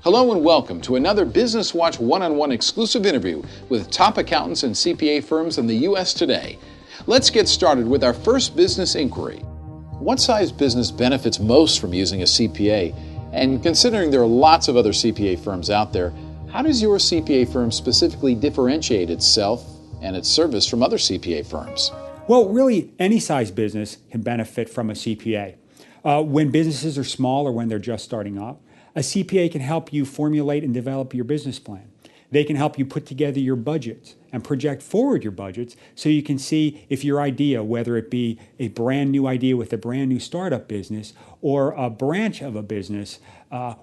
Hello and welcome to another Business Watch one-on-one exclusive interview with top accountants and CPA firms in the U.S. today. Let's get started with our first business inquiry. What size business benefits most from using a CPA? And considering there are lots of other CPA firms out there, how does your CPA firm specifically differentiate itself and its service from other CPA firms? Well, really, any size business can benefit from a CPA. When businesses are small or when they're just starting up, a CPA can help you formulate and develop your business plan. They can help you put together your budgets and project forward your budgets so you can see if your idea, whether it be a brand new idea with a brand new startup business or a branch of a business,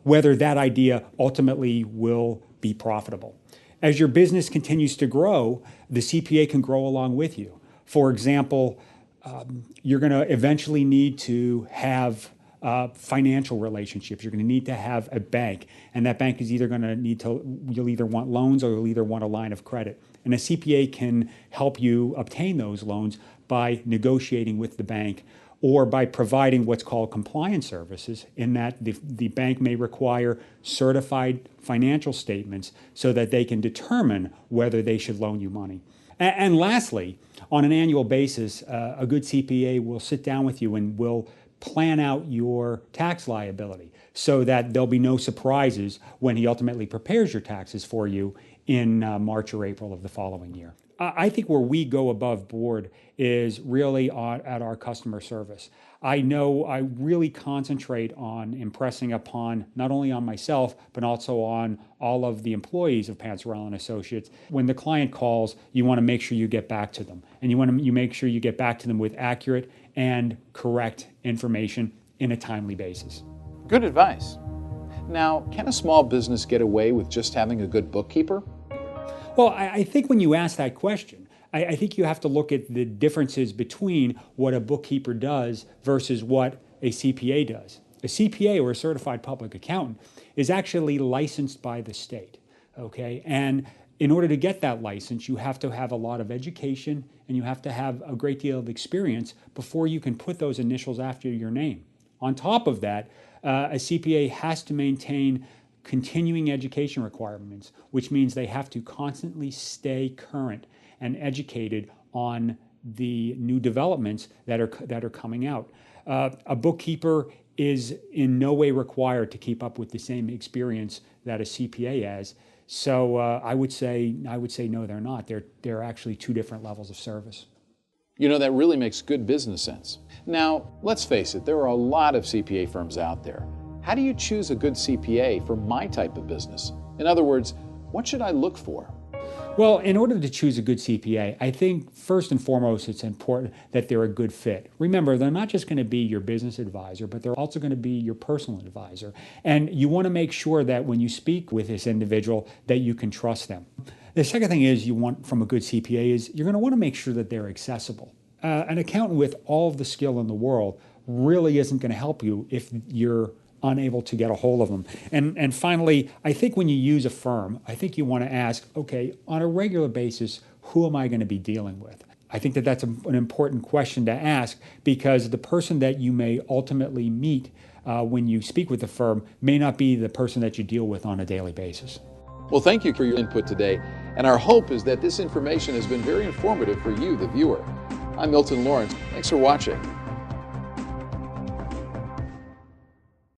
whether that idea ultimately will be profitable. As your business continues to grow, the CPA can grow along with you. For example, you're going to eventually need to have financial relationships. You're going to need to have a bank, and that bank is either going to you'll either want loans or you'll either want a line of credit. And a CPA can help you obtain those loans by negotiating with the bank or by providing what's called compliance services, in that the bank may require certified financial statements so that they can determine whether they should loan you money. And lastly, on an annual basis, a good CPA will sit down with you and will plan out your tax liability so that there'll be no surprises when he ultimately prepares your taxes for you in March or April of the following year. I think where we go above board is really at our customer service. I know I really concentrate on impressing upon, not only on myself, but also on all of the employees of Pancerella and Associates. When the client calls, you want to make sure you get back to them. And you make sure you get back to them with accurate and correct information in a timely basis. Good advice. Now, can a small business get away with just having a good bookkeeper? Well, I think when you ask that question, I think you have to look at the differences between what a bookkeeper does versus what a CPA does. A CPA, or a certified public accountant, is actually licensed by the state, okay? And in order to get that license, you have to have a lot of education and you have to have a great deal of experience before you can put those initials after your name. On top of that, a CPA has to maintain continuing education requirements, which means they have to constantly stay current and educated on the new developments that are coming out. A bookkeeper is in no way required to keep up with the same experience that a CPA has. So I would say no, they're not. They're actually two different levels of service. You know, that really makes good business sense. Now, let's face it, there are a lot of CPA firms out there. How do you choose a good CPA for my type of business? In other words, what should I look for? Well, in order to choose a good CPA, I think first and foremost it's important that they're a good fit. Remember, they're not just going to be your business advisor, but they're also going to be your personal advisor. And you want to make sure that when you speak with this individual that you can trust them. The second thing is you want from a good CPA is you're going to want to make sure that they're accessible. An accountant with all of the skill in the world really isn't going to help you if you're unable to get a hold of them. And finally, I think when you use a firm, I think you want to ask, okay, on a regular basis, who am I going to be dealing with? I think that that's an important question to ask, because the person that you may ultimately meet when you speak with the firm may not be the person that you deal with on a daily basis. Well, thank you for your input today, and our hope is that this information has been very informative for you, the viewer. I'm Milton Lawrence. Thanks for watching.